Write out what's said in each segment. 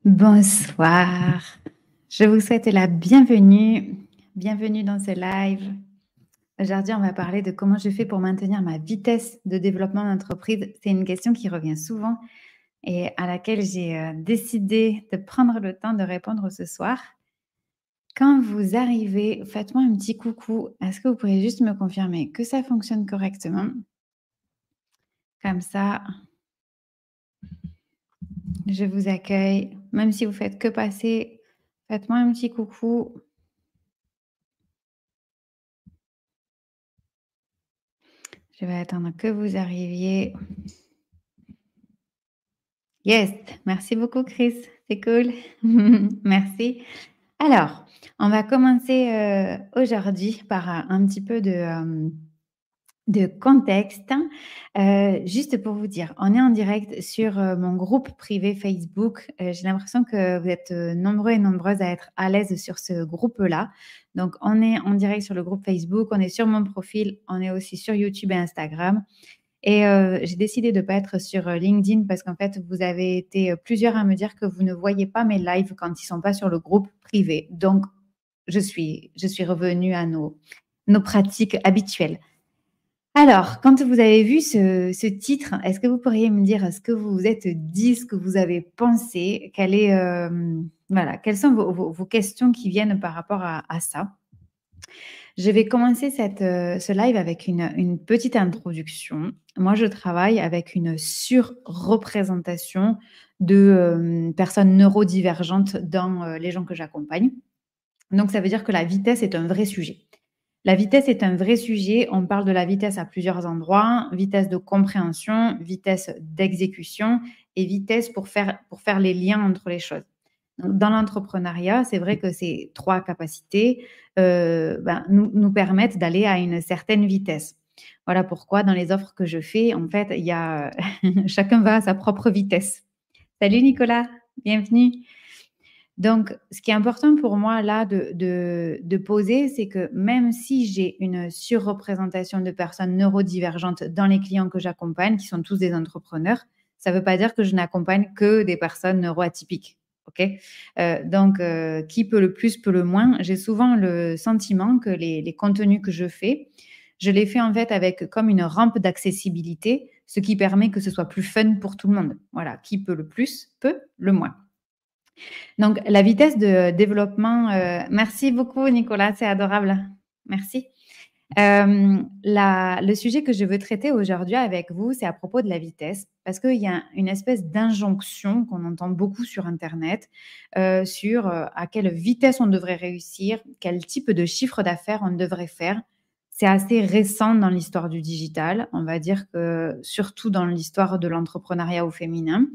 Bonsoir, je vous souhaite la bienvenue, bienvenue dans ce live. Aujourd'hui, on va parler de comment je fais pour maintenir ma vitesse de développement d'entreprise. C'est une question qui revient souvent et à laquelle j'ai décidé de prendre le temps de répondre ce soir. Quand vous arrivez, faites-moi un petit coucou. Est-ce que vous pourriez juste me confirmer que ça fonctionne correctement? Comme ça, je vous accueille. Même si vous faites que passer, faites-moi un petit coucou. Je vais attendre que vous arriviez. Yes, merci beaucoup Chris, c'est cool. Merci. Alors, on va commencer aujourd'hui par un petit peu de contexte. Juste pour vous dire, on est en direct sur mon groupe privé Facebook. J'ai l'impression que vous êtes nombreux et nombreuses à être à l'aise sur ce groupe-là. Donc, on est en direct sur le groupe Facebook, on est sur mon profil, on est aussi sur YouTube et Instagram. Et j'ai décidé de ne pas être sur LinkedIn parce qu'en fait, vous avez été plusieurs à me dire que vous ne voyez pas mes lives quand ils ne sont pas sur le groupe privé. Donc, je suis revenue à nos pratiques habituelles. Alors, quand vous avez vu ce titre, est-ce que vous pourriez me dire ce que vous vous êtes dit, ce que vous avez pensé, voilà, quelles sont vos questions qui viennent par rapport à ça? Je vais commencer ce live avec une petite introduction. Moi, je travaille avec une surreprésentation de personnes neurodivergentes dans les gens que j'accompagne. Donc, ça veut dire que la vitesse est un vrai sujet. La vitesse est un vrai sujet. On parle de la vitesse à plusieurs endroits. Vitesse de compréhension, vitesse d'exécution et vitesse pour faire les liens entre les choses. Donc, dans l'entrepreneuriat, c'est vrai que ces trois capacités nous permettent d'aller à une certaine vitesse. Voilà pourquoi dans les offres que je fais, en fait, il y a chacun va à sa propre vitesse. Salut Nicolas, bienvenue. Donc, ce qui est important pour moi là de poser, c'est que même si j'ai une surreprésentation de personnes neurodivergentes dans les clients que j'accompagne, qui sont tous des entrepreneurs, ça ne veut pas dire que je n'accompagne que des personnes neuroatypiques. Ok, donc, qui peut le plus, peut le moins. J'ai souvent le sentiment que les contenus que je fais, je les fais en fait avec comme une rampe d'accessibilité, ce qui permet que ce soit plus fun pour tout le monde. Voilà, qui peut le plus, peut le moins. Donc, la vitesse de développement, merci beaucoup Nicolas, c'est adorable. Merci. Le sujet que je veux traiter aujourd'hui avec vous, c'est à propos de la vitesse, parce qu'il y a une espèce d'injonction qu'on entend beaucoup sur Internet sur à quelle vitesse on devrait réussir, quel type de chiffre d'affaires on devrait faire. C'est assez récent dans l'histoire du digital, on va dire que surtout dans l'histoire de l'entrepreneuriat au féminin.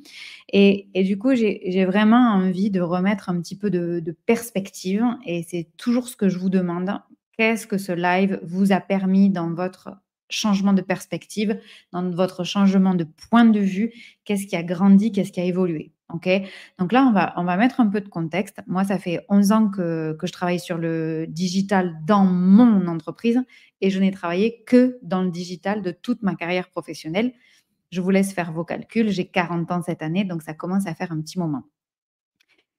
Et du coup, j'ai vraiment envie de remettre un petit peu de perspective, et c'est toujours ce que je vous demande. Qu'est-ce que ce live vous a permis dans votre changement de perspective, dans votre changement de point de vue? Qu'est-ce qui a grandi? Qu'est-ce qui a évolué? Ok. Donc là, on va mettre un peu de contexte. Moi, ça fait 11 ans que je travaille sur le digital dans mon entreprise et je n'ai travaillé que dans le digital de toute ma carrière professionnelle. Je vous laisse faire vos calculs. J'ai 40 ans cette année, donc ça commence à faire un petit moment.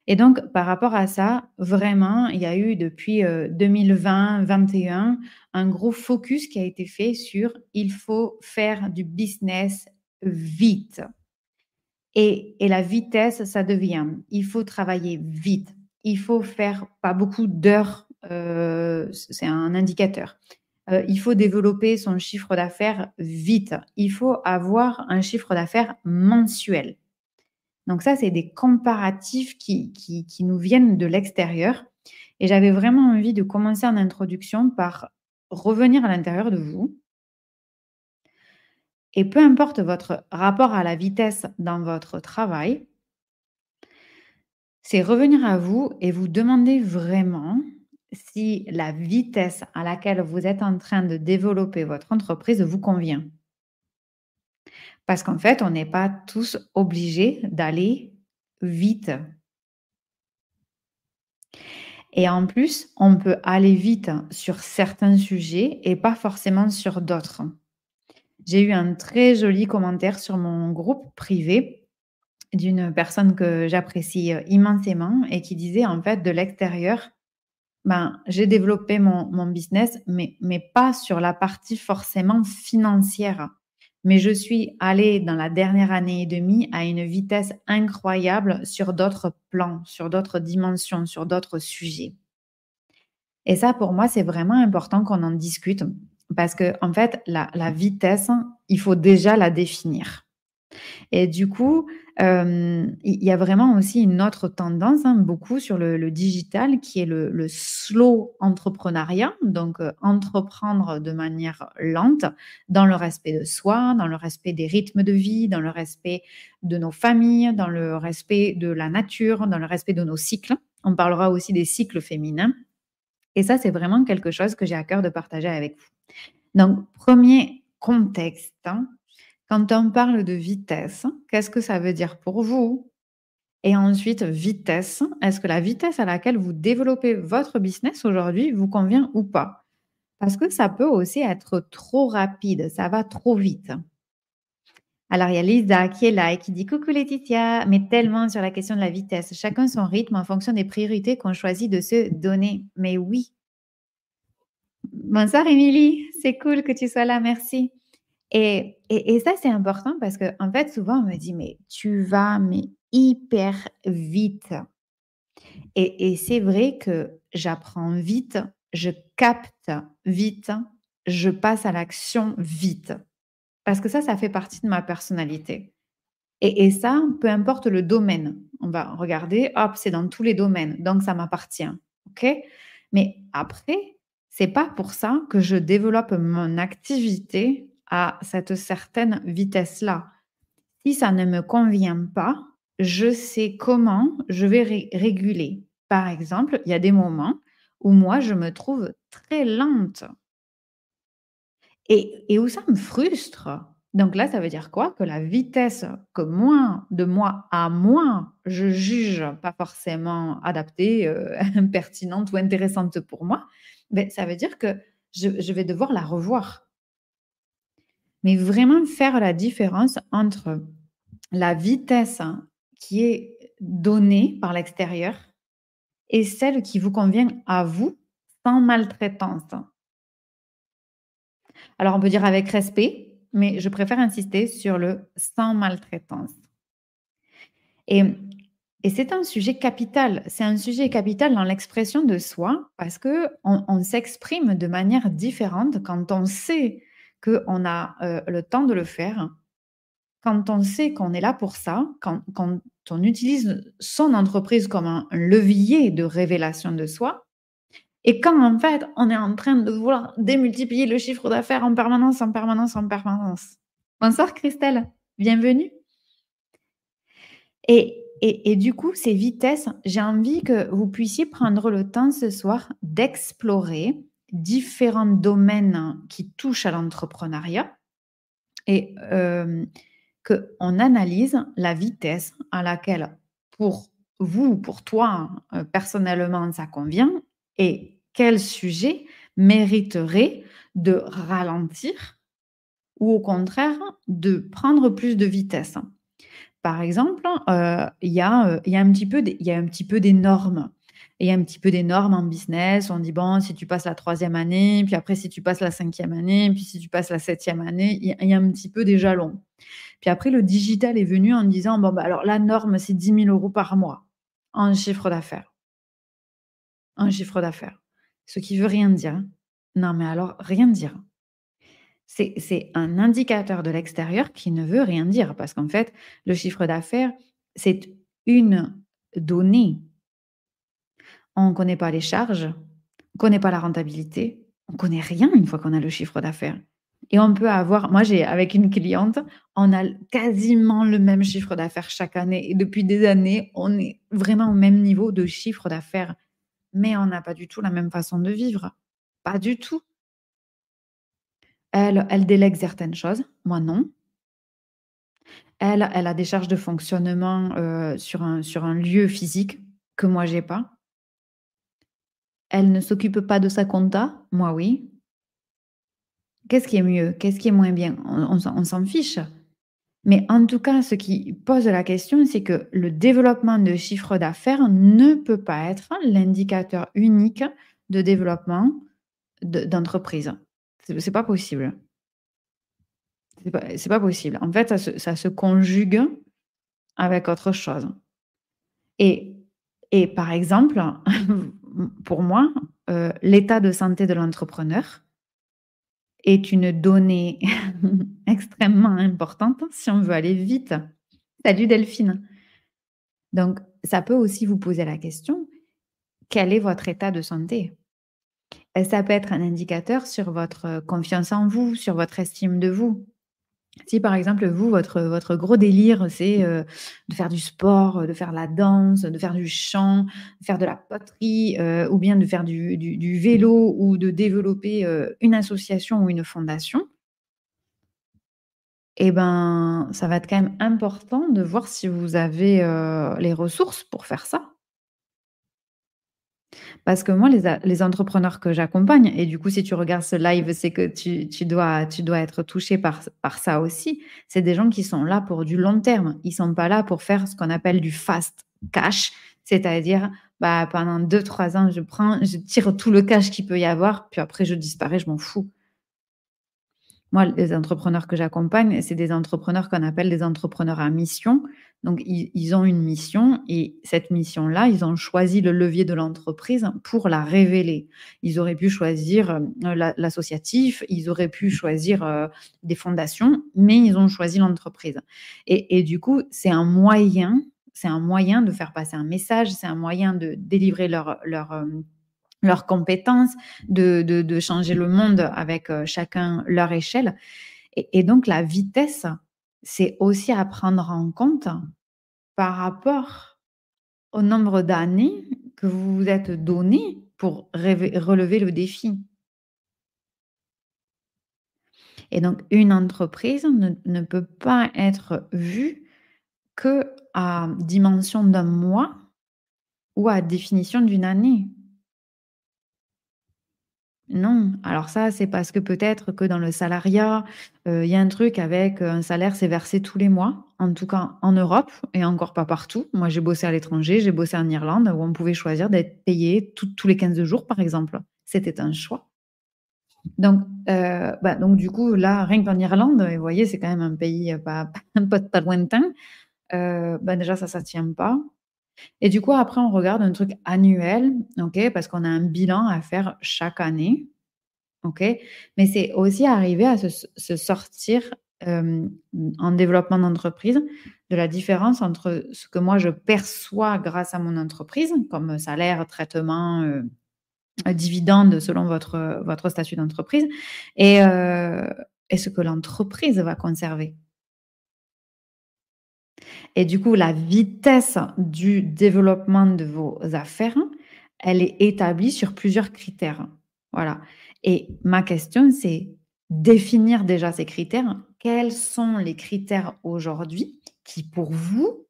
Et donc, par rapport à ça, vraiment, il y a eu depuis 2020-2021 un gros focus qui a été fait sur il faut faire du business vite. Et la vitesse, ça devient, il faut travailler vite. Il faut faire pas beaucoup d'heures, c'est un indicateur. Il faut développer son chiffre d'affaires vite. Il faut avoir un chiffre d'affaires mensuel. Donc ça, c'est des comparatifs qui nous viennent de l'extérieur. Et j'avais vraiment envie de commencer en introduction par revenir à l'intérieur de vous. Et peu importe votre rapport à la vitesse dans votre travail, c'est revenir à vous et vous demander vraiment si la vitesse à laquelle vous êtes en train de développer votre entreprise vous convient. Parce qu'en fait, on n'est pas tous obligés d'aller vite. Et en plus, on peut aller vite sur certains sujets et pas forcément sur d'autres. J'ai eu un très joli commentaire sur mon groupe privé d'une personne que j'apprécie, immensément et qui disait en fait de l'extérieur: «Ben, j'ai développé mon business, mais pas sur la partie forcément financière. Mais je suis allée dans la dernière année et demie à une vitesse incroyable sur d'autres plans, sur d'autres dimensions, sur d'autres sujets». Et ça, pour moi, c'est vraiment important qu'on en discute parce que en fait, la vitesse, il faut déjà la définir. Et du coup, il y a vraiment aussi une autre tendance, hein, beaucoup sur le digital qui est le slow entrepreneuriat, donc entreprendre de manière lente, dans le respect de soi, dans le respect des rythmes de vie, dans le respect de nos familles, dans le respect de la nature, dans le respect de nos cycles. On parlera aussi des cycles féminins et ça, c'est vraiment quelque chose que j'ai à cœur de partager avec vous. Donc, premier contexte, hein, quand on parle de vitesse, qu'est-ce que ça veut dire pour vous? Et ensuite, vitesse, est-ce que la vitesse à laquelle vous développez votre business aujourd'hui vous convient ou pas? Parce que ça peut aussi être trop rapide, ça va trop vite. Alors, il y a Lisa qui est là et qui dit: «Coucou Laetitia, mais tellement sur la question de la vitesse. Chacun son rythme en fonction des priorités qu'on choisit de se donner». Mais oui. Bonsoir Émilie, c'est cool que tu sois là, merci. Et ça, c'est important parce que en fait, souvent, on me dit: «Mais tu vas mais hyper vite» et c'est vrai que j'apprends vite, je capte vite, je passe à l'action vite. Parce que ça fait partie de ma personnalité et ça, peu importe le domaine. On va regarder, hop, c'est dans tous les domaines, donc ça m'appartient, OK? Mais après, c'est pas pour ça que je développe mon activité à cette certaine vitesse-là. Si ça ne me convient pas, je sais comment je vais réguler. Par exemple, il y a des moments où moi, je me trouve très lente et où ça me frustre. Donc là, ça veut dire quoi? Que la vitesse que moi, de moi à moi, je juge pas forcément adaptée, pertinente ou intéressante pour moi, beh, ça veut dire que je vais devoir la revoir. Mais vraiment faire la différence entre la vitesse qui est donnée par l'extérieur et celle qui vous convient à vous, sans maltraitance. Alors on peut dire avec respect, mais je préfère insister sur le sans maltraitance. Et et c'est un sujet capital. C'est un sujet capital dans l'expression de soi parce qu'on s'exprime de manière différente quand on sait qu'on a, le temps de le faire. Quand on sait qu'on est là pour ça, quand on utilise son entreprise comme un levier de révélation de soi et quand en fait, on est en train de vouloir démultiplier le chiffre d'affaires en permanence, en permanence, en permanence. Bonsoir Christelle, bienvenue. Et du coup, ces vitesses, j'ai envie que vous puissiez prendre le temps ce soir d'explorer différents domaines qui touchent à l'entrepreneuriat et qu'on analyse la vitesse à laquelle, pour vous, pour toi, personnellement, ça convient et quel sujet mériterait de ralentir ou au contraire de prendre plus de vitesse. Par exemple, il y a un petit peu des normes. Il y a un petit peu des normes en business. On dit: «Bon, si tu passes la troisième année, puis après si tu passes la cinquième année, puis si tu passes la septième année», il y a un petit peu des jalons. Puis après le digital est venu en disant: «Bon, bah, alors la norme, c'est 10 000 € par mois en chiffre d'affaires, en chiffre d'affaires». Ce qui veut rien dire, hein. Non, mais alors rien dire. C'est un indicateur de l'extérieur qui ne veut rien dire parce qu'en fait, le chiffre d'affaires, c'est une donnée. On ne connaît pas les charges, on ne connaît pas la rentabilité, on ne connaît rien une fois qu'on a le chiffre d'affaires. Et on peut avoir, moi j'ai avec une cliente, on a quasiment le même chiffre d'affaires chaque année et depuis des années, on est vraiment au même niveau de chiffre d'affaires, mais on n'a pas du tout la même façon de vivre. Pas du tout. Elle délègue certaines choses, moi non. Elle a des charges de fonctionnement, sur un lieu physique que moi j'ai pas. Elle ne s'occupe pas de sa compta, moi oui. Qu'est-ce qui est mieux? Qu'est-ce qui est moins bien? On s'en fiche. Mais en tout cas, ce qui pose la question, c'est que le développement de chiffre d'affaires ne peut pas être l'indicateur unique de développement d'entreprise. C'est pas possible. C'est pas possible. En fait, ça se conjugue avec autre chose. Et et par exemple, pour moi, l'état de santé de l'entrepreneur est une donnée extrêmement importante si on veut aller vite. Salut Delphine. Donc ça peut aussi vous poser la question, quel est votre état de santé? Ça peut être un indicateur sur votre confiance en vous, sur votre estime de vous. Si par exemple, vous, votre gros délire, c'est, de faire du sport, de faire la danse, de faire du chant, de faire de la poterie, ou bien de faire du vélo ou de développer, une association ou une fondation, et ben, ça va être quand même important de voir si vous avez, les ressources pour faire ça. Parce que moi, les entrepreneurs que j'accompagne, et du coup, si tu regardes ce live, c'est que tu dois être touché par ça aussi. C'est des gens qui sont là pour du long terme. Ils sont pas là pour faire ce qu'on appelle du fast cash, c'est-à-dire, bah, pendant 2 3 ans, je tire tout le cash qu'il peut y avoir, puis après je disparais, je m'en fous. Moi, les entrepreneurs que j'accompagne, c'est des entrepreneurs qu'on appelle des entrepreneurs à mission. Donc, ils ont une mission, et cette mission-là, ils ont choisi le levier de l'entreprise pour la révéler. Ils auraient pu choisir l'associatif, ils auraient pu choisir des fondations, mais ils ont choisi l'entreprise. Et du coup, c'est un moyen de faire passer un message, c'est un moyen de délivrer leurs compétences, de changer le monde avec chacun leur échelle. Et donc, la vitesse, c'est aussi à prendre en compte par rapport au nombre d'années que vous vous êtes donné pour relever le défi. Et donc, une entreprise ne peut pas être vue que à dimension d'un mois ou à définition d'une année. Non, alors ça, c'est parce que peut-être que dans le salariat, il y a un truc avec, un salaire, c'est versé tous les mois, en tout cas en Europe et encore pas partout. Moi, j'ai bossé à l'étranger, j'ai bossé en Irlande où on pouvait choisir d'être payé tous les 15 jours, par exemple. C'était un choix. Donc donc du coup, là, rien qu'en Irlande, et vous voyez, c'est quand même un pays, pas lointain, déjà ça tient pas. Et du coup, après, on regarde un truc annuel, OK, parce qu'on a un bilan à faire chaque année. OK, mais c'est aussi arriver à se sortir, en développement d'entreprise, de la différence entre ce que moi je perçois grâce à mon entreprise, comme salaire, traitement, dividende selon votre statut d'entreprise, et ce que l'entreprise va conserver. Et du coup, la vitesse du développement de vos affaires, elle est établie sur plusieurs critères. Voilà. Et ma question, c'est définir déjà ces critères. Quels sont les critères aujourd'hui qui, pour vous,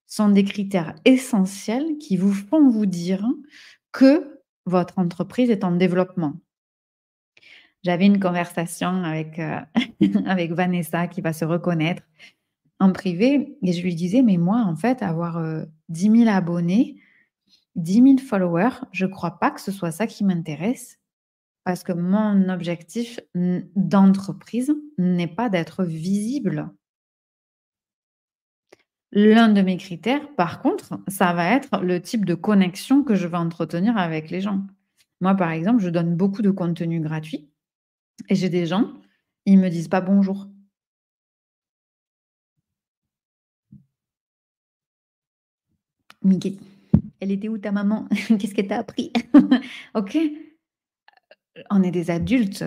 sont des critères essentiels qui vous font vous dire que votre entreprise est en développement? J'avais une conversation avec, avec Vanessa qui va se reconnaître en privé, et je lui disais: «Mais moi, en fait, avoir, 10 000 abonnés, 10 000 followers, je crois pas que ce soit ça qui m'intéresse, parce que mon objectif d'entreprise n'est pas d'être visible. L'un de mes critères, par contre, ça va être le type de connexion que je vais entretenir avec les gens». Moi, par exemple, je donne beaucoup de contenu gratuit, et j'ai des gens, ils me disent pas bonjour. «Mais elle était où ta maman? Qu'est-ce qu'elle t'a appris?» OK, on est des adultes.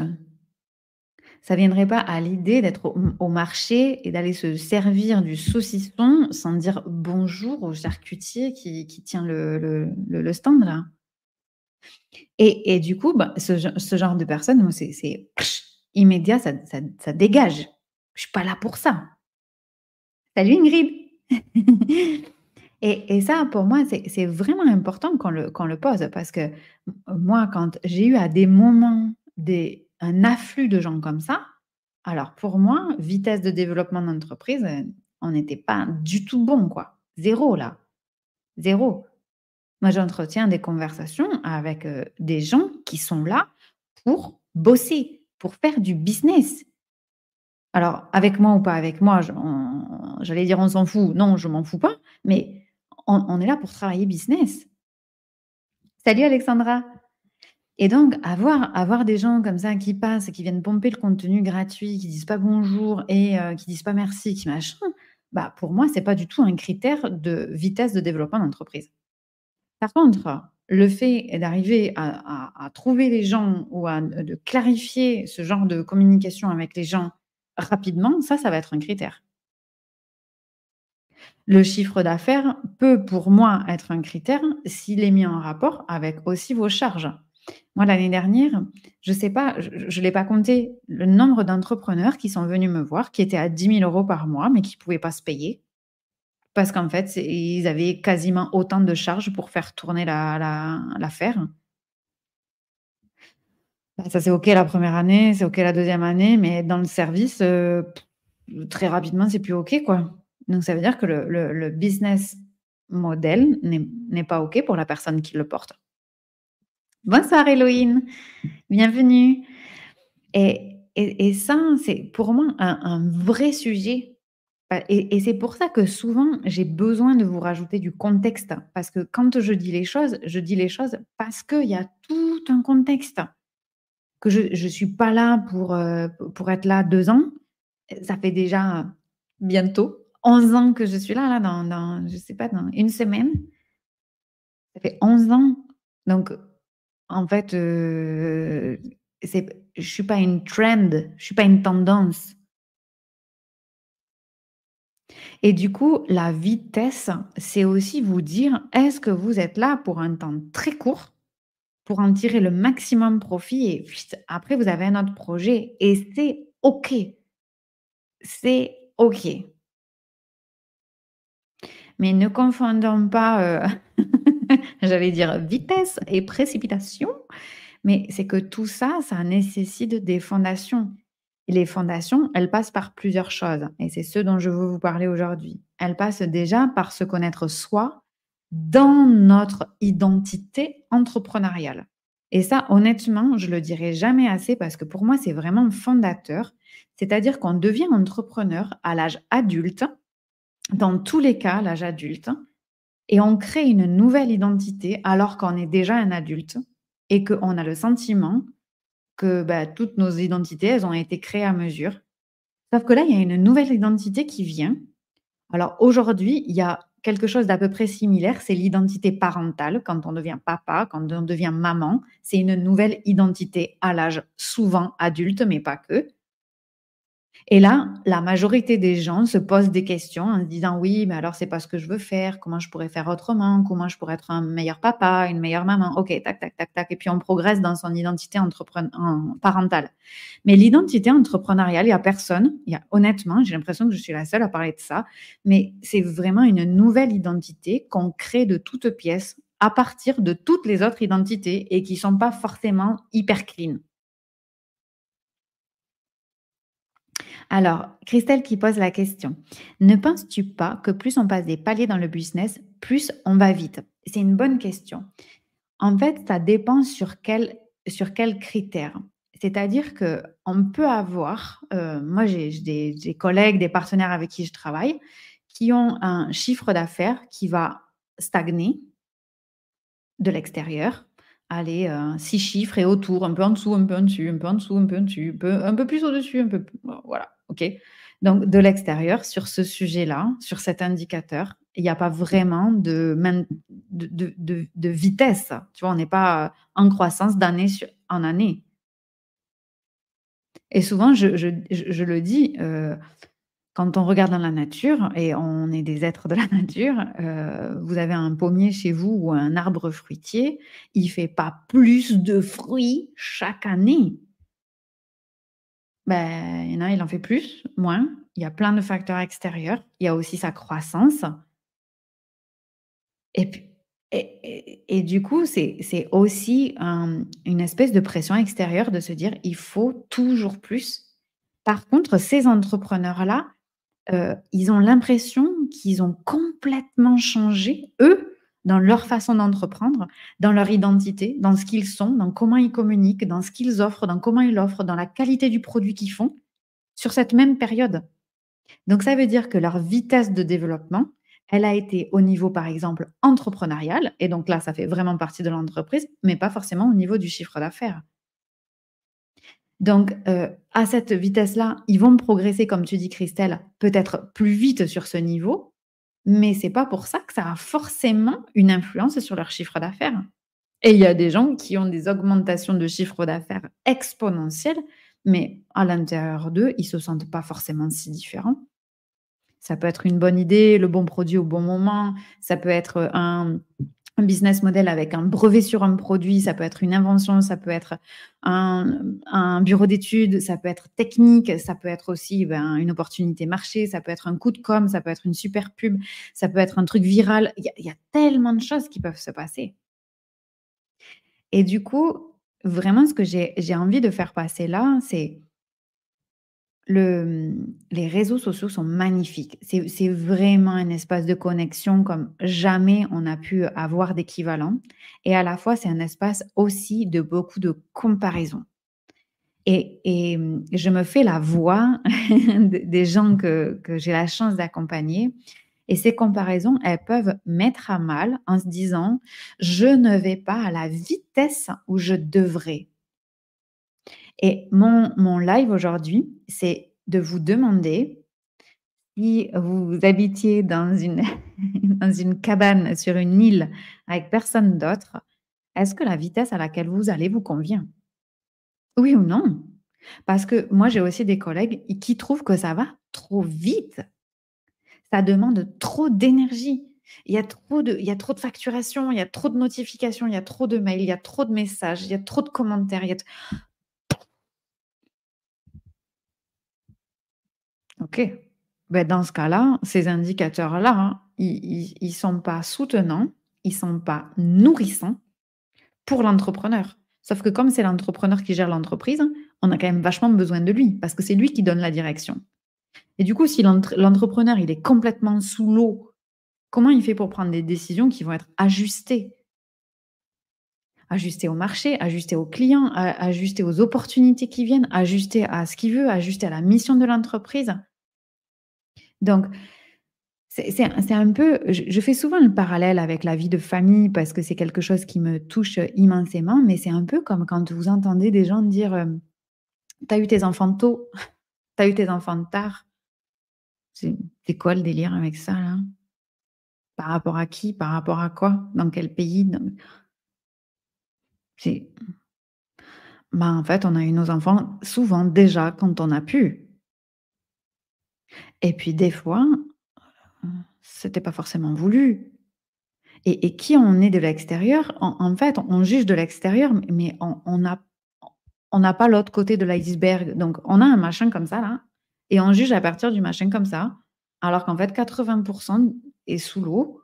Ça viendrait pas à l'idée d'être au marché et d'aller se servir du saucisson sans dire bonjour au charcutier qui tient le stand là. Et du coup, bah, ce genre de personne, moi, c'est immédiat, ça dégage. Je suis pas là pour ça. Salut Ingrid! Et ça, pour moi, c'est vraiment important qu'on le pose, parce que moi, quand j'ai eu à des moments un afflux de gens comme ça, Alors pour moi, vitesse de développement d'entreprise, on n'était pas du tout bon, quoi. Zéro là, zéro. Moi, j'entretiens des conversations avec, des gens qui sont là pour bosser, pour faire du business. Alors avec moi ou pas avec moi, j'allais dire: «On s'en fout». Non, je m'en fous pas, mais on est là pour travailler business. Salut Alexandra! Et donc avoir des gens comme ça qui passent, qui viennent pomper le contenu gratuit, qui disent pas bonjour et qui disent pas merci, qui machin, bah, pour moi, c'est pas du tout un critère de vitesse de développement d'entreprise. Par contre, le fait d'arriver à trouver les gens ou de clarifier ce genre de communication avec les gens rapidement, ça va être un critère. Le chiffre d'affaires peut, pour moi, être un critère s'il est mis en rapport avec aussi vos charges. Moi, l'année dernière, je sais pas, je l'ai pas compté, le nombre d'entrepreneurs qui sont venus me voir, qui étaient à 10 000 € par mois, mais qui pouvaient pas se payer parce qu'en fait, ils avaient quasiment autant de charges pour faire tourner l'affaire. Bah, ça, c'est OK la première année, c'est OK la deuxième année, mais dans le service, très rapidement, c'est plus OK, quoi. Donc ça veut dire que le business model n'est pas OK pour la personne qui le porte. Bonsoir Héloïne, bienvenue. Et ça, c'est pour moi un vrai sujet. Et c'est pour ça que souvent, j'ai besoin de vous rajouter du contexte. Parce que quand je dis les choses parce qu'il y a tout un contexte. Que je suis pas là pour être là 2 ans. Ça fait déjà bientôt 11 ans que je suis là, dans je sais pas, dans une semaine. Ça fait 11 ans. Donc en fait, je suis pas une trend, je suis pas une tendance. Et du coup, la vitesse, c'est aussi vous dire: «Est-ce que vous êtes là pour un temps très court, pour en tirer le maximum profit et après vous avez un autre projet?» Et c'est OK, c'est OK. Mais ne confondons pas, j'allais dire vitesse et précipitation, mais c'est que tout ça, ça nécessite des fondations. Et les fondations, elles passent par plusieurs choses et c'est ce dont je veux vous parler aujourd'hui. Elles passent déjà par se connaître soi dans notre identité entrepreneuriale. Et ça, honnêtement, je le dirai jamais assez parce que pour moi, c'est vraiment fondateur. C'est-à-dire qu'on devient entrepreneur à l'âge adulte, dans tous les cas, à l'âge adulte, et on crée une nouvelle identité alors qu'on est déjà un adulte et qu'on a le sentiment que, bah, toutes nos identités, elles ont été créées à mesure. Sauf que là, il y a une nouvelle identité qui vient. Alors aujourd'hui, il y a quelque chose d'à peu près similaire, c'est l'identité parentale. Quand on devient papa, quand on devient maman, c'est une nouvelle identité à l'âge souvent adulte, mais pas que. Et là, la majorité des gens se posent des questions en se disant: «Oui, mais alors c'est pas ce que je veux faire, comment je pourrais faire autrement? Comment je pourrais être un meilleur papa, une meilleure maman?» OK, tac, tac, tac, tac et puis on progresse dans son identité parentale. Mais l'identité entrepreneuriale, il y a personne, il y a honnêtement, j'ai l'impression que je suis la seule à parler de ça, mais c'est vraiment une nouvelle identité qu'on crée de toutes pièces à partir de toutes les autres identités et qui sont pas forcément hyper clean. Alors, Christelle qui pose la question. Ne penses-tu pas que plus on passe des paliers dans le business, plus on va vite? C'est une bonne question. En fait, ça dépend sur quels critères. C'est-à-dire que on peut avoir, moi j'ai des collègues, des partenaires avec qui je travaille, qui ont un chiffre d'affaires qui va stagner de l'extérieur. Allez, 6 chiffres et autour, un peu en dessous, un peu en dessus, un peu en dessous, un peu en dessus, un peu plus au-dessus, un peu p voilà, OK. Donc de l'extérieur, sur ce sujet-là, sur cet indicateur, il y a pas vraiment de vitesse. Tu vois? On n'est pas en croissance d'année en année. Et souvent je le dis, quand on regarde dans la nature et on est des êtres de la nature, vous avez un pommier chez vous ou un arbre fruitier, il fait pas plus de fruits chaque année. Ben, il y en a, il en fait plus, moins. Il y a plein de facteurs extérieurs. Il y a aussi sa croissance et puis et du coup, c'est aussi une espèce de pression extérieure de se dire: «Il faut toujours plus». Par contre, ces entrepreneurs-là, ils ont l'impression qu'ils ont complètement changé, eux, dans leur façon d'entreprendre, dans leur identité, dans ce qu'ils sont, dans comment ils communiquent, dans ce qu'ils offrent, dans comment ils l'offrent, dans la qualité du produit qu'ils font, sur cette même période. Donc ça veut dire que leur vitesse de développement, elle a été au niveau, par exemple, entrepreneurial et donc là, ça fait vraiment partie de l'entreprise, mais pas forcément au niveau du chiffre d'affaires. Donc, à cette vitesse-là, ils vont progresser, comme tu dis, Christelle, peut-être plus vite sur ce niveau, mais c'est pas pour ça que ça a forcément une influence sur leur chiffre d'affaires. Et il y a des gens qui ont des augmentations de chiffre d'affaires exponentielles, mais à l'intérieur d'eux, ils se sentent pas forcément si différents. Ça peut être une bonne idée, le bon produit au bon moment, ça peut être un business model avec un brevet sur un produit, ça peut être une invention, ça peut être un bureau d'études, ça peut être technique, ça peut être aussi une opportunité marché, ça peut être un coup de com, ça peut être une super pub, ça peut être un truc viral. Il y a tellement de choses qui peuvent se passer. Et du coup, vraiment, ce que j'ai envie de faire passer là, c'est les réseaux sociaux sont magnifiques. C'est vraiment un espace de connexion comme jamais on a pu avoir d'équivalent et à la fois, c'est un espace aussi de beaucoup de comparaisons et je me fais la voix des gens que j'ai la chance d'accompagner et ces comparaisons, elles peuvent mettre à mal en se disant: «Je ne vais pas à la vitesse où je devrais». Et mon live aujourd'hui, c'est de vous demander si vous habitiez dans une dans une cabane sur une île avec personne d'autre, est-ce que la vitesse à laquelle vous allez vous convient? Oui ou non? Parce que moi, j'ai aussi des collègues qui trouvent que ça va trop vite. Ça demande trop d'énergie. Il y a trop de facturation, il y a trop de notifications, il y a trop de mails, il y a trop de messages, il y a trop de commentaires, il y a OK. Ben dans ce cas-là, ces indicateurs-là, hein, ils sont pas soutenants, ils sont pas nourrissants pour l'entrepreneur. Sauf que comme c'est l'entrepreneur qui gère l'entreprise, on a quand même vachement besoin de lui parce que c'est lui qui donne la direction. Et du coup, si l'entrepreneur, il est complètement sous l'eau, comment il fait pour prendre des décisions qui vont être ajustées? Ajustées au marché, ajustées aux clients, ajustées aux opportunités qui viennent, ajustées à ce qu'il veut, ajustées à la mission de l'entreprise. Donc, c'est un peu je fais souvent le parallèle avec la vie de famille parce que c'est quelque chose qui me touche, immensément, mais c'est un peu comme quand vous entendez des gens dire, «Tu as eu tes enfants tôt, tu as eu tes enfants tard». C'est c'est quoi le délire avec ça là? Par rapport à qui? Par rapport à quoi? Dans quel pays? C'est en fait, on a eu nos enfants souvent déjà quand on a pu et puis des fois, c'était pas forcément voulu. Et qui on est de l'extérieur, en fait, on juge de l'extérieur, mais on n'a pas l'autre côté de l'iceberg. Donc on a un machin comme ça là et on juge à partir du machin comme ça, alors qu'en fait 80 est sous l'eau.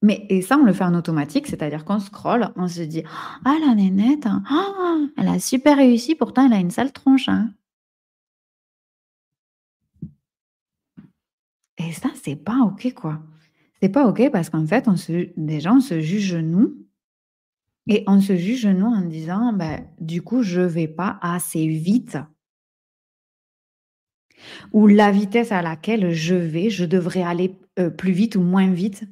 Mais et ça, on le fait en automatique, c'est-à-dire qu'on scrolle, on se dit: «Ah la nénette, ah, elle a super réussi, pourtant elle a une sale tronche, hein». Et ça, c'est pas OK, quoi. C'est pas OK parce qu'en fait, on se juge nous. Et on se juge, nous, en disant: «Bah, du coup, je vais pas assez vite» ou «La vitesse à laquelle je devrais aller, plus vite ou moins vite»,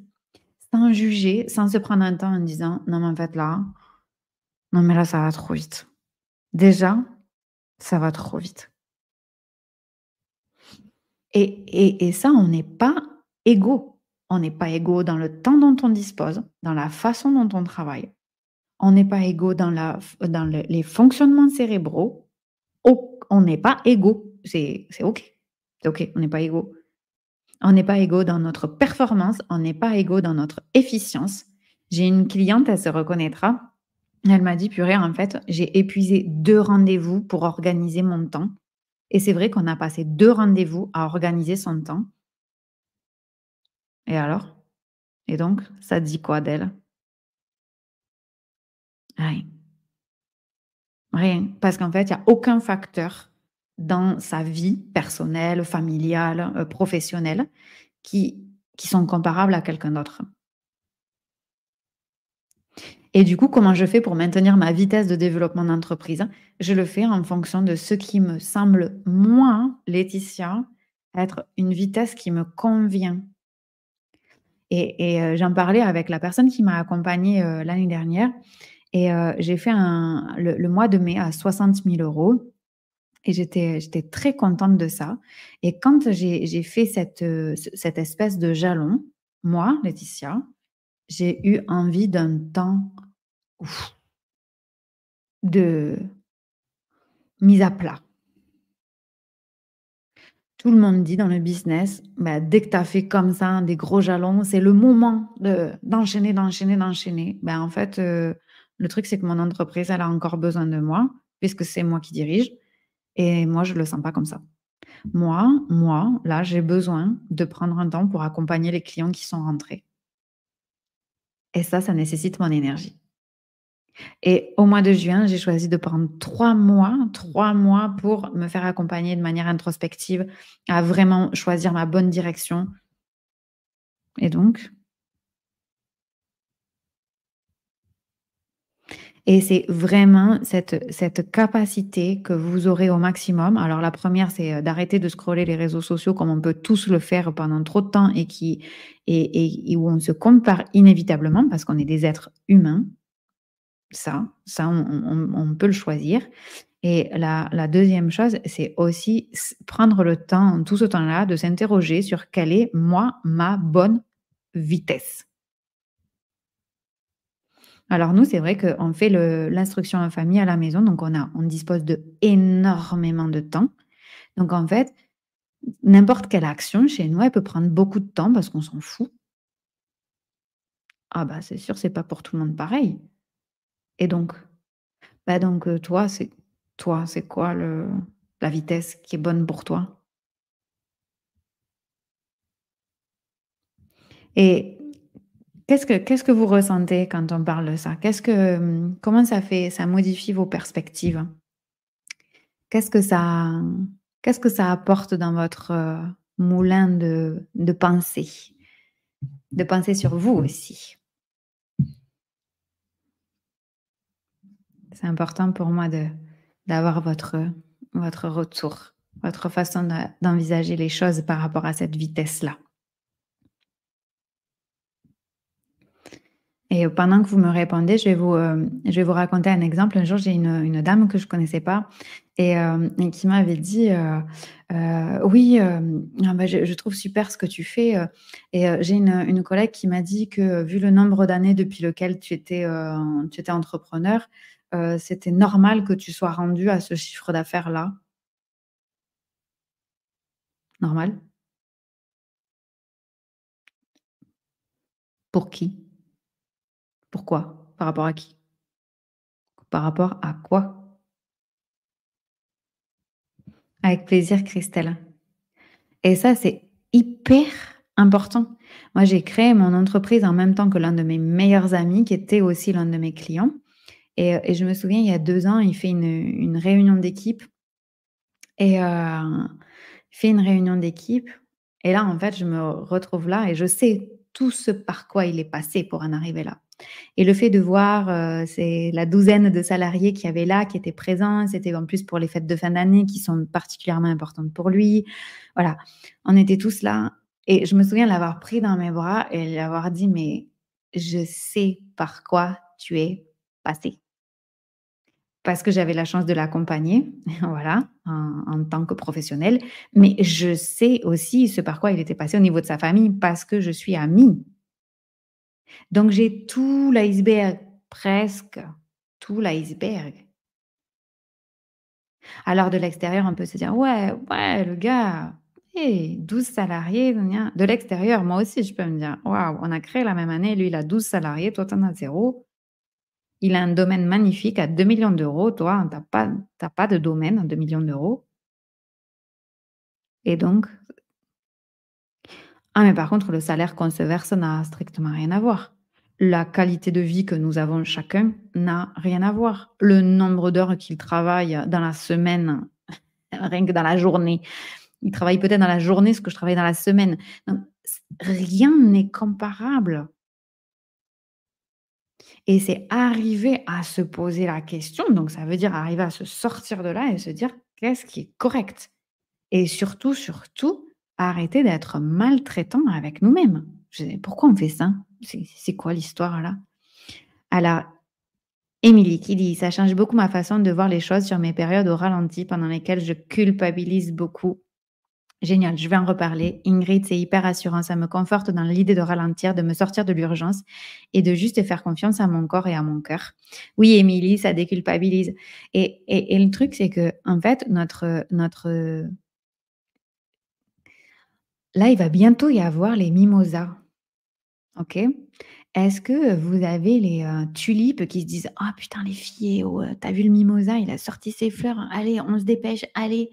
sans juger, sans se prendre un temps en disant: «Non, mais en fait, là, non, mais là, ça va trop vite. Déjà, ça va trop vite» et ça, on n'est pas égaux. On n'est pas égaux dans le temps dont on dispose, dans la façon dont on travaille. On n'est pas égaux dans les fonctionnements cérébraux. On n'est pas égaux. C'est OK. C'est OK, on n'est pas égaux. On n'est pas égaux dans notre performance, on n'est pas égaux dans notre efficience. J'ai une cliente, elle se reconnaîtra. Elle m'a dit: «Purée, en fait, j'ai épuisé 2 rendez-vous pour organiser mon temps» et c'est vrai qu'on a passé 2 rendez-vous à organiser son temps et alors? Et donc, ça dit quoi d'elle? Ouais. Rien. Parce qu'en fait, il y a aucun facteur dans sa vie personnelle, familiale, professionnelle qui qui sont comparables à quelqu'un d'autre. Et du coup, comment je fais pour maintenir ma vitesse de développement d'entreprise? Je le fais en fonction de ce qui me semble, moi, Laetitia, être une vitesse qui me convient. J'en parlais avec la personne qui m'a accompagnée, l'année dernière j'ai fait le mois de mai à 60 000 € et j'étais très contente de ça et quand j'ai fait cette espèce de jalon, moi, Laetitia, j'ai eu envie d'un temps, ouf, de mise à plat. Tout le monde dit dans le business, bah, dès que tu as fait comme ça des gros jalons, c'est le moment d'enchaîner, d'enchaîner, d'enchaîner. Ben, en fait, le truc, c'est que mon entreprise, elle a encore besoin de moi, puisque c'est moi qui dirige et moi, je le sens pas comme ça. Moi, là, j'ai besoin de prendre un temps pour accompagner les clients qui sont rentrés et ça nécessite mon énergie et au mois de juin, j'ai choisi de prendre 3 mois pour me faire accompagner de manière introspective, à vraiment choisir ma bonne direction et donc c'est vraiment cette capacité que vous aurez au maximum. Alors la première, c'est, d'arrêter de scroller les réseaux sociaux comme on peut tous le faire pendant trop de temps et où on se compare inévitablement parce qu'on est des êtres humains. Ça on peut le choisir et la 2e chose, c'est aussi prendre le temps, tout ce temps-là, de s'interroger sur quelle est, moi, ma bonne vitesse. Alors nous, c'est vrai qu'on fait l'instruction en famille à la maison, donc on dispose de énormément de temps. Donc en fait, n'importe quelle action chez nous, elle peut prendre beaucoup de temps parce qu'on s'en fout. Ah bah, c'est sûr, c'est pas pour tout le monde pareil et donc toi, c'est quoi la vitesse qui est bonne pour toi? Et qu'est-ce que vous ressentez quand on parle de ça? Comment ça modifie vos perspectives? Qu'est-ce que ça qu'est-ce que ça apporte dans votre, moulin de pensée? De penser sur vous aussi. C'est important pour moi d'avoir votre retour, votre façon d'envisager les choses par rapport à cette vitesse-là. Et pendant que vous me répondez, je vais vous raconter un exemple. Un jour, j'ai une dame que je connaissais pas et qui m'avait dit, «Oui, ah bah, je trouve super ce que tu fais, j'ai une collègue qui m'a dit que vu le nombre d'années depuis lequel tu étais entrepreneur, c'était normal que tu sois rendu à ce chiffre d'affaires-là». Normal? Pour qui? Pourquoi? Par rapport à qui? Par rapport à quoi? Avec plaisir, Christelle. Et ça, c'est hyper important. Moi, j'ai créé mon entreprise en même temps que l'un de mes meilleurs amis, qui était aussi l'un de mes clients. Et je me souviens, il y a 2 ans, il fait une réunion d'équipe et il fait une réunion d'équipe et là, en fait, je me retrouve là et je sais tout ce par quoi il est passé pour en arriver là. Et le fait de voir, c'est la douzaine de salariés qu'il y avait là, qui étaient présents, c'était en plus pour les fêtes de fin d'année qui sont particulièrement importantes pour lui. Voilà, on était tous là et je me souviens l'avoir pris dans mes bras et lui avoir dit: «Mais je sais par quoi tu es passé». Parce que j'avais la chance de l'accompagner, voilà, en tant que professionnelle, mais je sais aussi ce par quoi il était passé au niveau de sa famille parce que je suis amie. Donc j'ai tout l'iceberg, presque tout l'iceberg. Alors de l'extérieur, on peut se dire: «Ouais, ouais, le gars, hé, 12 salariés, gna gna». De l'extérieur, moi aussi, je peux me dire: «Waouh, on a créé la même année, lui, il a 12 salariés, toi, tu en as 0. Il a un domaine magnifique à 2 millions d'euros, toi, tu as pas de domaine à 2 millions d'euros et donc». Ah mais par contre, le salaire qu'on se verse n'a strictement rien à voir. la qualité de vie que nous avons chacun n'a rien à voir. Le nombre d'heures qu'il travaille dans la semaine, rien que dans la journée, il travaille peut-être dans la journée ce que je travaille dans la semaine. Donc rien n'est comparable et c'est arriver à se poser la question, donc ça veut dire arriver à se sortir de là et se dire: «Qu'est-ce qui est correct?» Et surtout, surtout, arrêter d'être maltraitant avec nous-mêmes. Pourquoi on fait ça? C'est quoi l'histoire là? Alors, Émilie qui dit: «Ça change beaucoup ma façon de voir les choses sur mes périodes au ralenti pendant lesquelles je culpabilise beaucoup». Génial, je vais en reparler. Ingrid, c'est hyper rassurant. Ça me conforte dans l'idée de ralentir, de me sortir de l'urgence et de juste faire confiance à mon corps et à mon cœur. Oui, Émilie, ça déculpabilise. Et le truc, c'est que en fait, là, il va bientôt y avoir les mimosas. OK? Est-ce que vous avez les, tulipes qui se disent: «Ah putain les filles, oh, tu vu le mimosa, il a sorti ses fleurs, allez on se dépêche, allez».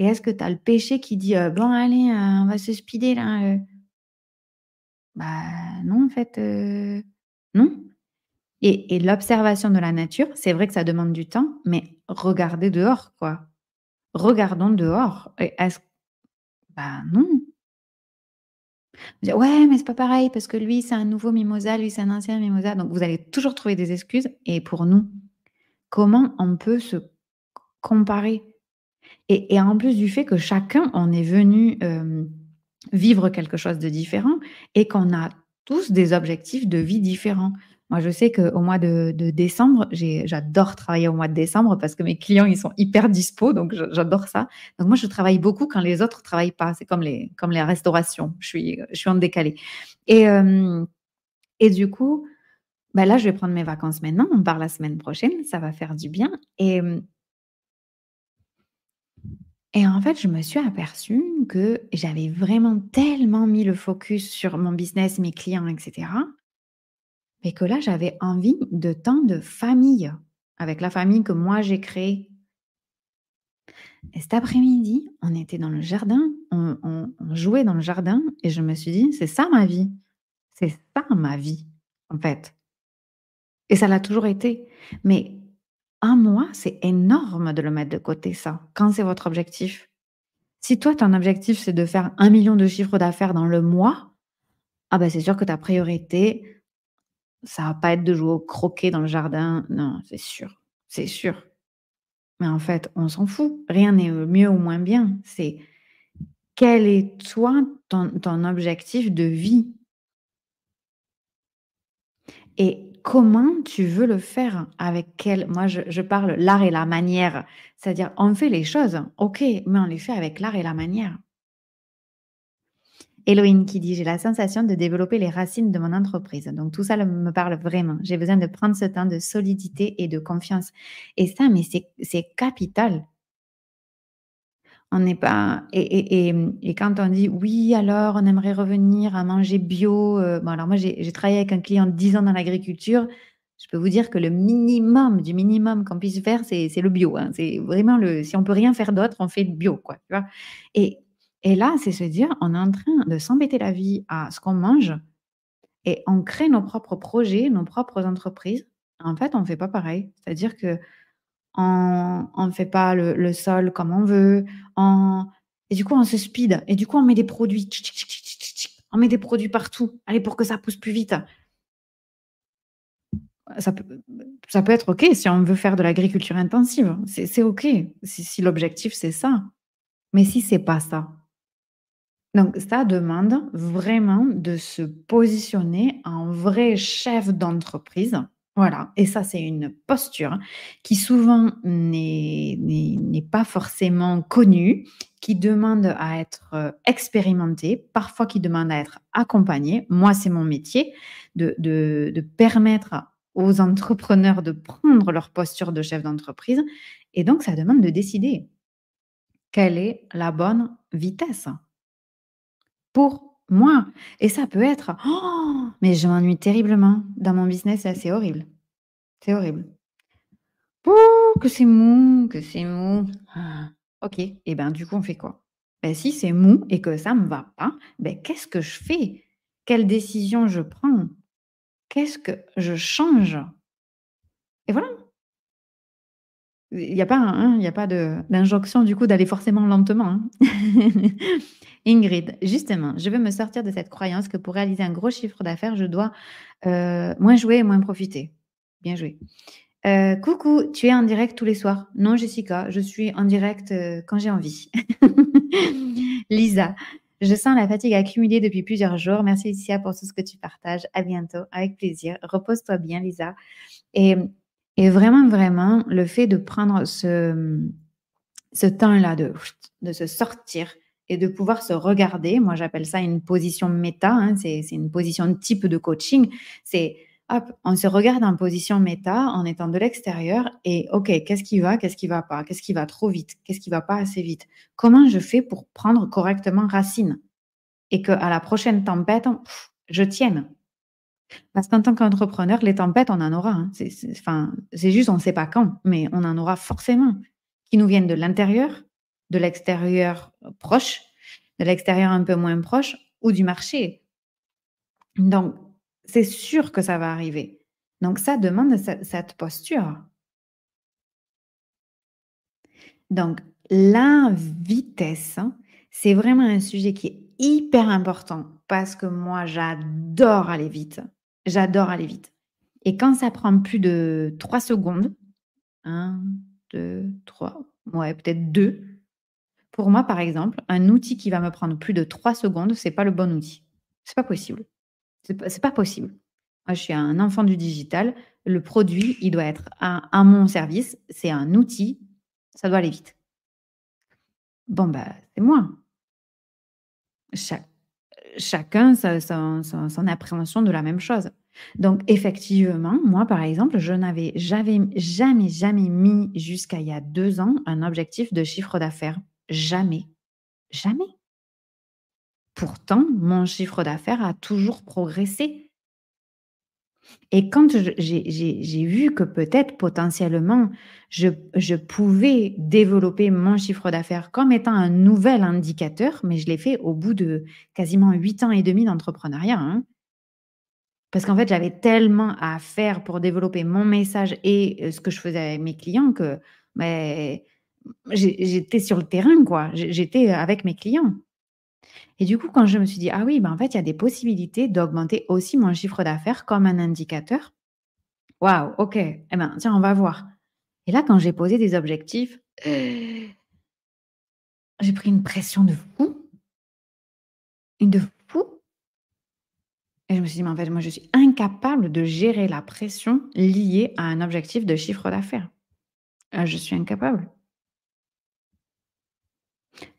Et est-ce que tu as le pêcher qui dit: «Bon allez, on va se speeder là, Bah non en fait, non. Et l'observation de la nature, c'est vrai que ça demande du temps, mais regardez dehors quoi. Regardons dehors et est-ce bah non. Dire: «Ouais, mais c'est pas pareil parce que lui, c'est un nouveau mimosa, lui, c'est un ancien mimosa». Donc vous allez toujours trouver des excuses et pour nous, comment on peut se comparer? Et en plus du fait que chacun, on est venu, vivre quelque chose de différent et qu'on a tous des objectifs de vie différents. Moi, je sais qu'au mois de décembre, j'adore travailler au mois de décembre parce que mes clients, ils sont hyper dispo, donc j'adore ça. Donc moi, je travaille beaucoup quand les autres travaillent pas. C'est comme les restaurations. Je suis en décalé et hem et du coup, bah, là, je vais prendre mes vacances maintenant. On part la semaine prochaine, ça va faire du bien et en fait, je me suis aperçue que j'avais vraiment tellement mis le focus sur mon business, mes clients et cetera, mais que là, j'avais envie de temps de famille, avec la famille que moi j'ai créée. Et cet après-midi, on était dans le jardin, on jouait dans le jardin et je me suis dit: «C'est ça ma vie, c'est ça ma vie, en fait». Et ça l'a toujours été. Mais un mois, c'est énorme de le mettre de côté ça, quand c'est votre objectif. Si toi, ton objectif, c'est de faire 1 million de chiffre d'affaires dans le mois, ah bah, c'est sûr que ta priorité, ça va pas être de jouer au croquet dans le jardin. Non, c'est sûr, c'est sûr. Mais en fait, on s'en fout. Rien n'est, mieux ou moins bien. C'est quel est toi ton objectif de vie? Et comment tu veux le faire? Avec quel moi je parle l'art et la manière. C'est-à-dire on fait les choses, OK, mais on les fait avec l'art et la manière. Héloïne qui dit: «J'ai la sensation de développer les racines de mon entreprise». Donc tout ça me parle vraiment. J'ai besoin de prendre ce temps de solidité et de confiance et ça, mais c'est capital. On n'est pas et quand on dit: «Oui, alors on aimerait revenir à manger bio», bon alors moi j'ai travaillé avec un client 10 ans dans l'agriculture. Je peux vous dire que le minimum du minimum qu'on puisse faire, c'est le bio, hein. C'est vraiment le si on peut rien faire d'autre, on fait le bio, quoi, tu vois? Et et là, c'est se dire: «On est en train de s'embêter la vie à ce qu'on mange et on crée nos propres projets, nos propres entreprises». En fait, on fait pas pareil. C'est-à-dire que on fait pas le sol comme on veut, on et du coup, on se speed et du coup, on met des produits, tchic, tchic, tchic, tchic, tchic, tchic. On met des produits partout. Allez, pour que ça pousse plus vite. Ça peut ça peut être OK si on veut faire de l'agriculture intensive. C'est OK, si l'objectif, c'est ça. Mais si c'est pas ça, donc ça demande vraiment de se positionner en vrai chef d'entreprise. Voilà et ça, c'est une posture qui souvent n'est pas forcément connue, qui demande à être, expérimentée, parfois qui demande à être accompagnée. Moi, c'est mon métier de permettre aux entrepreneurs de prendre leur posture de chef d'entreprise et donc ça demande de décider quelle est la bonne vitesse. Pour moi et ça peut être oh, mais je m'ennuie terriblement dans mon business, là, c'est horrible, c'est horrible. Ouh, que c'est mou, que c'est mou. Ah, OK et ben, du coup, on fait quoi? Ben si c'est mou et que ça me va pas, ben qu'est-ce que je fais? Quelle décision je prends? Qu'est-ce que je change? Et voilà. Il y a pas il y a pas d'injonction du coup d'aller forcément lentement, hein. Ingrid, justement, je veux me sortir de cette croyance que pour réaliser un gros chiffre d'affaires, je dois, moins jouer et moins profiter. Bien joué. Coucou, tu es en direct tous les soirs? Non, Jessica, je suis en direct, quand j'ai envie. Lisa, je sens la fatigue accumulée depuis plusieurs jours. Merci Lucia pour tout ce que tu partages. À bientôt, avec plaisir. Repose-toi bien, Lisa. Et, et vraiment, vraiment, le fait de prendre ce temps-là de se sortir et de pouvoir se regarder, moi j'appelle ça une position méta, hein, c'est une position type de coaching, c'est hop, on se regarde en position méta en étant de l'extérieur et ok, qu'est-ce qui va pas, qu'est-ce qui va trop vite, qu'est-ce qui va pas assez vite, comment je fais pour prendre correctement racine et que à la prochaine tempête, je tienne. Parce qu'en tant qu'entrepreneur, les tempêtes, on en aura, hein. Enfin, c'est juste, on ne sait pas quand, mais on en aura forcément, qui nous viennent de l'intérieur, de l'extérieur proche, de l'extérieur un peu moins proche, ou du marché. Donc, c'est sûr que ça va arriver. Donc, ça demande cette posture. Donc, la vitesse, hein, c'est vraiment un sujet qui est hyper important parce que moi, j'adore aller vite. J'adore aller vite. Et quand ça prend plus de 3 secondes, 1, 2, 3, ouais, peut-être 2. Pour moi, par exemple, un outil qui va me prendre plus de 3 secondes, c'est pas le bon outil. C'est pas possible. C'est pas possible. Moi, je suis un enfant du digital. Le produit, il doit être à mon service. C'est un outil. Ça doit aller vite. Bon, bah, c'est moi. Cha Chacun son appréhension de la même chose. Donc effectivement, moi, par exemple, j'avais jamais, jamais mis jusqu'à il y a 2 ans un objectif de chiffre d'affaires. Jamais, jamais. Pourtant, mon chiffre d'affaires a toujours progressé et quand j'ai vu que peut-être potentiellement je pouvais développer mon chiffre d'affaires comme étant un nouvel indicateur, mais je l'ai fait au bout de quasiment 8 ans et demi d'entrepreneuriat, hein. Parce qu'en fait, j'avais tellement à faire pour développer mon message et ce que je faisais avec mes clients que, beh, j'étais sur le terrain, quoi. J'étais avec mes clients. Et du coup, quand je me suis dit: «Ah oui, ben, en fait, il y a des possibilités d'augmenter aussi mon chiffre d'affaires comme un indicateur». Waouh, OK. Eh ben, tiens, on va voir. Et là, quand j'ai posé des objectifs, j'ai pris une pression de fou, une de fou. Et je me suis dit: «Mais en fait, moi, je suis incapable de gérer la pression liée à un objectif de chiffre d'affaires. Je suis incapable».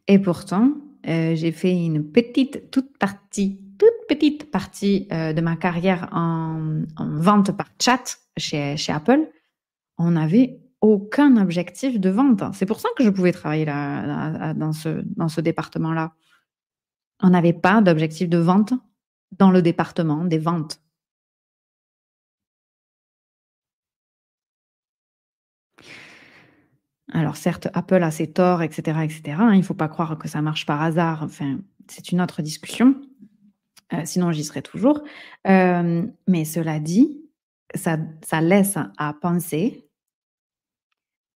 Et pourtant, j'ai fait une toute petite partie, de ma carrière en vente par chat chez Apple. On n'avait aucun objectif de vente. C'est pour ça que je pouvais travailler là dans ce département-là. On n'avait pas d'objectif de vente dans le département des ventes. Alors certes, Apple a ses torts et cetera, hein, il ne faut pas croire que ça marche par hasard, enfin, c'est une autre discussion. Sinon j'y serais toujours. Mais cela dit, ça laisse à penser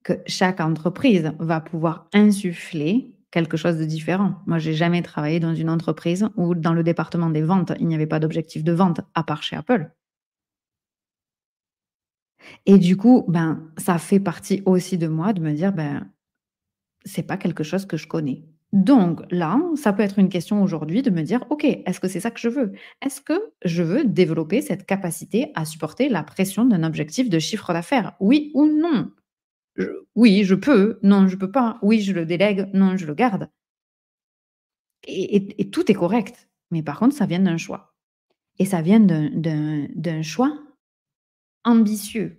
que chaque entreprise va pouvoir insuffler quelque chose de différent. Moi, j'ai jamais travaillé dans une entreprise où dans le département des ventes, il n'y avait pas d'objectif de vente à part chez Apple. Et du coup, ben, ça fait partie aussi de moi de me dire: «Ben, c'est pas quelque chose que je connais». Donc là, ça peut être une question aujourd'hui de me dire: «OK, est-ce que c'est ça que je veux? Est-ce que je veux développer cette capacité à supporter la pression d'un objectif de chiffre d'affaires? Oui ou non? Oui, je peux. Non, je peux pas. Oui, je le délègue. Non, je le garde». Et tout est correct. Mais par contre, ça vient d'un choix et ça vient d'un choix ambitieux.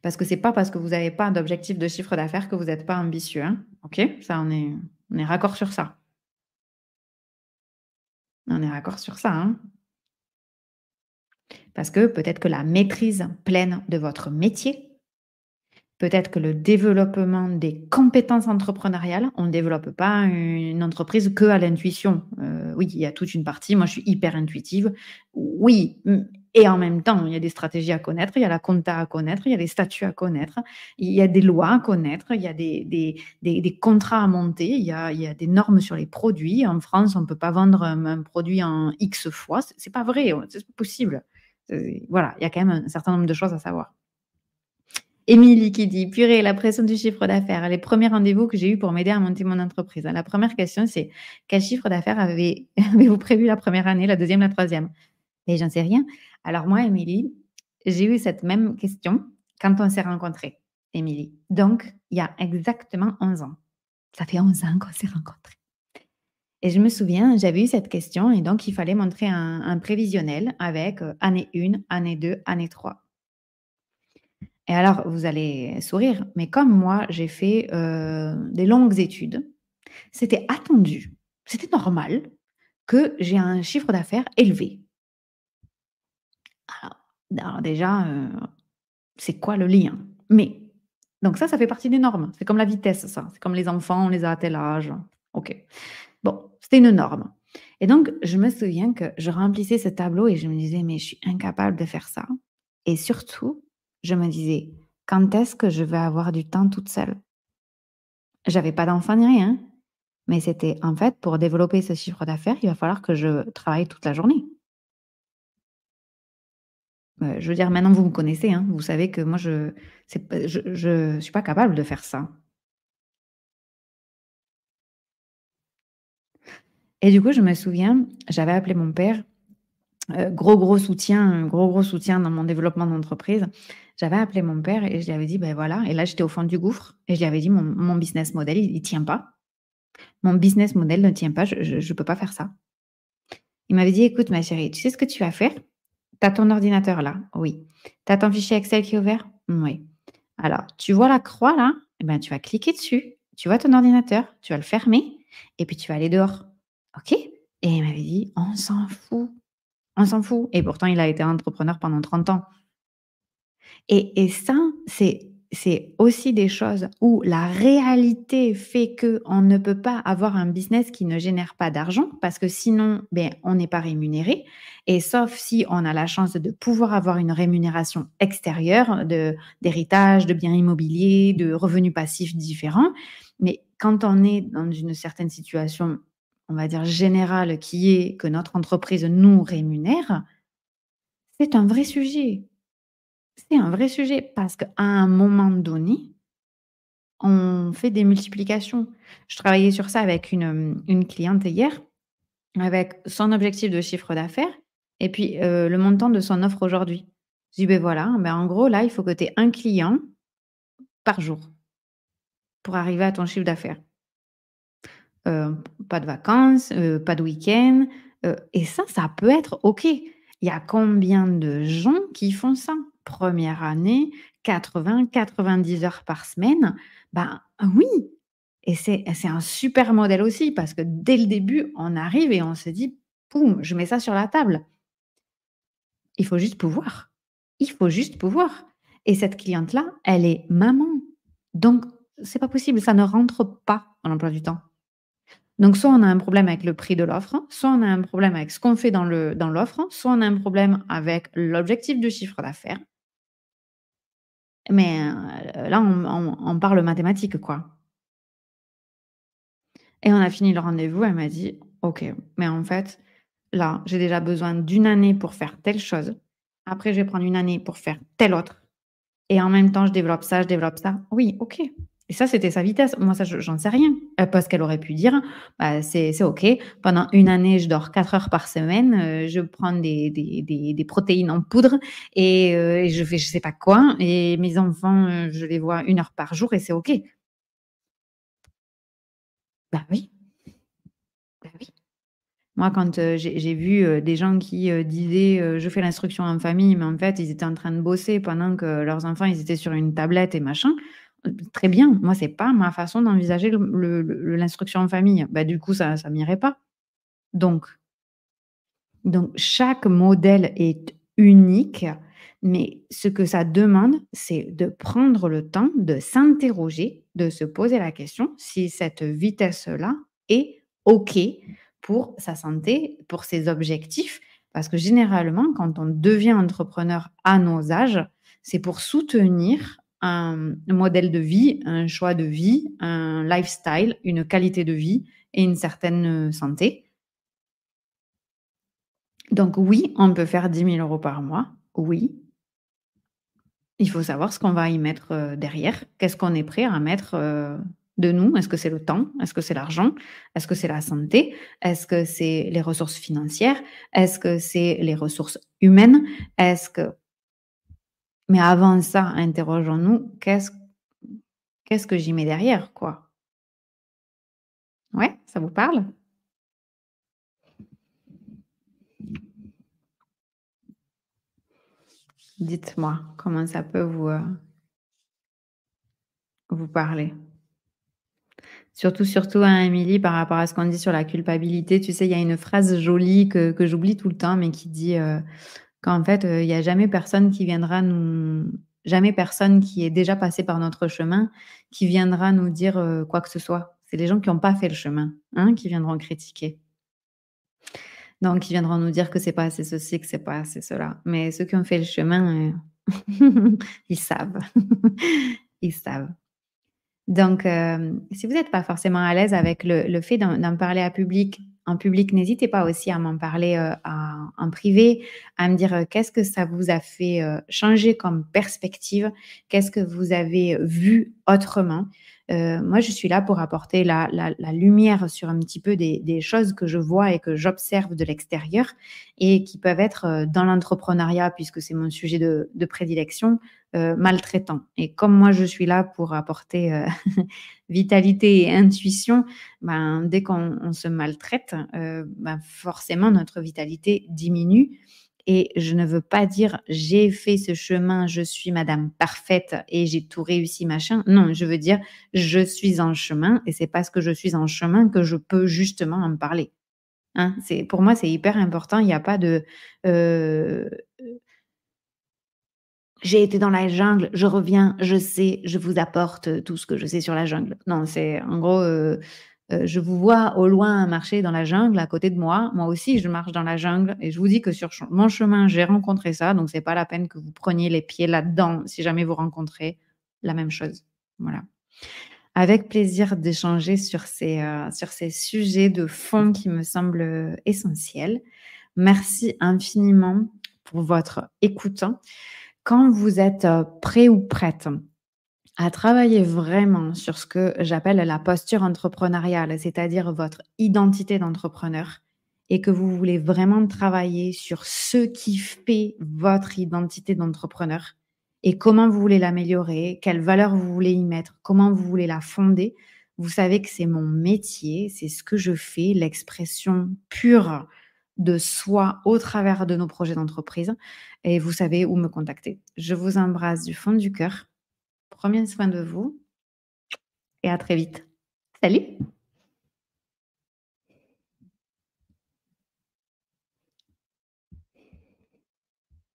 Parce que c'est pas parce que vous avez pas d'objectif de chiffre d'affaires que vous êtes pas ambitieux, hein. OK? Ça, on est raccord sur ça. On est raccord sur ça, hein. Parce que peut-être que la maîtrise pleine de votre métier, peut-être que le développement des compétences entrepreneuriales, on ne développe pas une entreprise que à l'intuition, oui, il y a toute une partie, moi je suis hyper intuitive. Oui, et en même temps, il y a des stratégies à connaître, il y a la compta à connaître, il y a les statuts à connaître, il y a des lois à connaître, il y a des contrats à monter, il y a des normes sur les produits. En France, on ne peut pas vendre un produit en X fois, c'est pas vrai, c'est pas possible. Voilà, il y a quand même un certain nombre de choses à savoir. Émilie qui dit: «Purée, la pression du chiffre d'affaires. Les premiers rendez-vous que j'ai eus pour m'aider à monter mon entreprise. La première question, c'est: quel chiffre d'affaires avez-vous prévu la première année, la deuxième, la troisième?» Et j'en sais rien. Alors moi, Émilie, j'ai eu cette même question quand on s'est rencontrés, Émilie. Donc, il y a exactement 11 ans. Ça fait 11 ans qu'on s'est rencontrés. Et je me souviens, j'avais eu cette question et donc il fallait montrer un prévisionnel avec année 1, année 2, année 3. Et alors, vous allez sourire, mais comme moi, j'ai fait des longues études, c'était attendu, c'était normal que j'ai un chiffre d'affaires élevé. Alors, alors déjà, c'est quoi le lien? Mais donc ça fait partie des normes. C'est comme la vitesse, ça. C'est comme les enfants, on les a à tel âge. OK. Bon, c'était une norme. Et donc, je me souviens que je remplissais ce tableau et je me disais: «Mais je suis incapable de faire ça». Et surtout, je me disais: «Quand est-ce que je vais avoir du temps toute seule?» J'avais pas d'enfant ni rien, mais c'était en fait, pour développer ce chiffre d'affaires, il va falloir que je travaille toute la journée. Je veux dire, maintenant vous me connaissez, hein, vous savez que moi c'est pas je suis pas capable de faire ça. Et du coup, je me souviens, j'avais appelé mon père, gros soutien dans mon développement d'entreprise. J'avais appelé mon père et je lui avais dit: «Ben voilà», et là, j'étais au fond du gouffre et je lui avais dit: «Mon business model, il tient pas. Mon business model ne tient pas, je peux pas faire ça». Il m'avait dit: «Écoute ma chérie, tu sais ce que tu vas faire? Tu as ton ordinateur là? Oui. Tu as ton fichier Excel qui est ouvert? Oui. Alors, tu vois la croix là? Eh ben, tu vas cliquer dessus. Tu vois ton ordinateur, tu vas le fermer et puis tu vas aller dehors. OK?» Et il m'avait dit: «On s'en fout, on s'en fout». Et pourtant, il a été entrepreneur pendant 30 ans. Et ça, c'est aussi des choses où la réalité fait qu'on ne peut pas avoir un business qui ne génère pas d'argent parce que sinon, ben, on n'est pas rémunéré, et sauf si on a la chance de pouvoir avoir une rémunération extérieure d'héritage, de biens immobiliers, de revenus passifs différents. Mais quand on est dans une certaine situation, on va dire générale, qui est que notre entreprise nous rémunère, c'est un vrai sujet. C'est un vrai sujet parce qu'à un moment donné, on fait des multiplications. Je travaillais sur ça avec une cliente hier, avec son objectif de chiffre d'affaires et puis, le montant de son offre aujourd'hui. Je dis: «Beh, voilà, ben, en gros, là, il faut que tu aies 1 client par jour pour arriver à ton chiffre d'affaires». Pas de vacances, pas de week-end, et ça peut être OK. Il y a combien de gens qui font ça? Première année, 80-90 heures par semaine, ben oui, et c'est un super modèle aussi parce que dès le début, on arrive et on se dit: «Boum, je mets ça sur la table». Il faut juste pouvoir. Il faut juste pouvoir, et cette cliente-là, elle est maman, donc c'est pas possible, ça ne rentre pas dans l'emploi du temps. Donc soit on a un problème avec le prix de l'offre, soit on a un problème avec ce qu'on fait dans l'offre, soit on a un problème avec l'objectif de chiffre d'affaires. Mais, là on parle mathématiques, quoi. Et on a fini le rendez-vous, elle m'a dit: «OK, mais en fait, là, j'ai déjà besoin d'une année pour faire telle chose. Après, je vais prendre une année pour faire telle autre. Et en même temps, je développe ça, je développe ça». Oui, OK. Et ça, c'était sa vitesse. Moi, ça, j'en sais rien. Parce qu'elle aurait pu dire: «Bah, c'est OK. Pendant une année, je dors 4 heures par semaine, je prends des protéines en poudre et je fais je sais pas quoi, et mes enfants, je les vois 1 heure par jour et c'est OK». Bah oui, bah oui. Moi, quand, j'ai vu, des gens qui, disaient, «Je fais l'instruction en famille», mais en fait, ils étaient en train de bosser pendant que leurs enfants, ils étaient sur une tablette et machin. Très bien, moi, c'est pas ma façon d'envisager l'instruction en famille. Bah, du coup, ça m'irait pas. Donc chaque modèle est unique, mais ce que ça demande, c'est de prendre le temps de s'interroger, de se poser la question si cette vitesse-là est OK pour sa santé, pour ses objectifs. Parce que généralement, quand on devient entrepreneur à nos âges, c'est pour soutenir un modèle de vie, un choix de vie, un lifestyle, une qualité de vie et une certaine santé. Donc oui, on peut faire 10 000 € par mois, oui. Il faut savoir ce qu'on va y mettre, derrière. Qu'est-ce qu'on est prêt à mettre, de nous? Est-ce que c'est le temps? Est-ce que c'est l'argent? Est-ce que c'est la santé? Est-ce que c'est les ressources financières? Est-ce que c'est les ressources humaines? Est-ce que mais avant ça, interrogeons-nous, qu'est-ce que j'y mets derrière, quoi? Ouais, ça vous parle? Dites-moi comment ça peut vous parler? Surtout, hein, Émilie, par rapport à ce qu'on dit sur la culpabilité, tu sais, il y a une phrase jolie que j'oublie tout le temps, mais qui dit, qu'en fait, il y a jamais personne qui est déjà passé par notre chemin, qui viendra nous dire, quoi que ce soit. C'est les gens qui ont pas fait le chemin, hein, qui viendront critiquer. Donc ils viendront nous dire que c'est pas assez ceci, que c'est pas assez cela. Mais ceux qui ont fait le chemin, ils savent. Ils savent. Donc, si vous n'êtes pas forcément à l'aise avec le fait d'en parler en public, n'hésitez pas aussi à m'en parler, en privé, à me dire, qu'est-ce que ça vous a fait, changer comme perspective? Qu'est-ce que vous avez vu autrement? Moi, je suis là pour apporter la lumière sur un petit peu des choses que je vois et que j'observe de l'extérieur et qui peuvent être, dans l'entrepreneuriat, puisque c'est mon sujet de prédilection, maltraitant. Et comme moi, je suis là pour apporter vitalité et intuition, ben, dès qu'on se maltraite, ben, forcément, notre vitalité diminue. Et je ne veux pas dire j'ai fait ce chemin, je suis madame parfaite et j'ai tout réussi, machin. Non, je veux dire je suis en chemin et c'est parce que je suis en chemin que je peux justement en parler. Hein, pour moi, c'est hyper important. Il n'y a pas de euh, j'ai été dans la jungle, je reviens, je sais, je vous apporte, tout ce que je sais sur la jungle. Non, c'est en gros, je vous vois au loin marcher dans la jungle à côté de moi. Moi aussi, je marche dans la jungle et je vous dis que sur mon chemin, j'ai rencontré ça, donc c'est pas la peine que vous preniez les pieds là-dedans si jamais vous rencontrez la même chose. Voilà. Avec plaisir d'échanger sur ces sujets de fond qui me semblent, essentiels. Merci infiniment pour votre écoute. Quand vous êtes, prêt ou prête à travailler vraiment sur ce que j'appelle la posture entrepreneuriale, c'est-à-dire votre identité d'entrepreneur et que vous voulez vraiment travailler sur ce qui fait votre identité d'entrepreneur et comment vous voulez l'améliorer, quelles valeurs vous voulez y mettre, comment vous voulez la fonder. Vous savez que c'est mon métier, c'est ce que je fais, l'expression pure de soi au travers de nos projets d'entreprise et vous savez où me contacter. Je vous embrasse du fond du cœur. Prenez soin de vous et à très vite. Salut!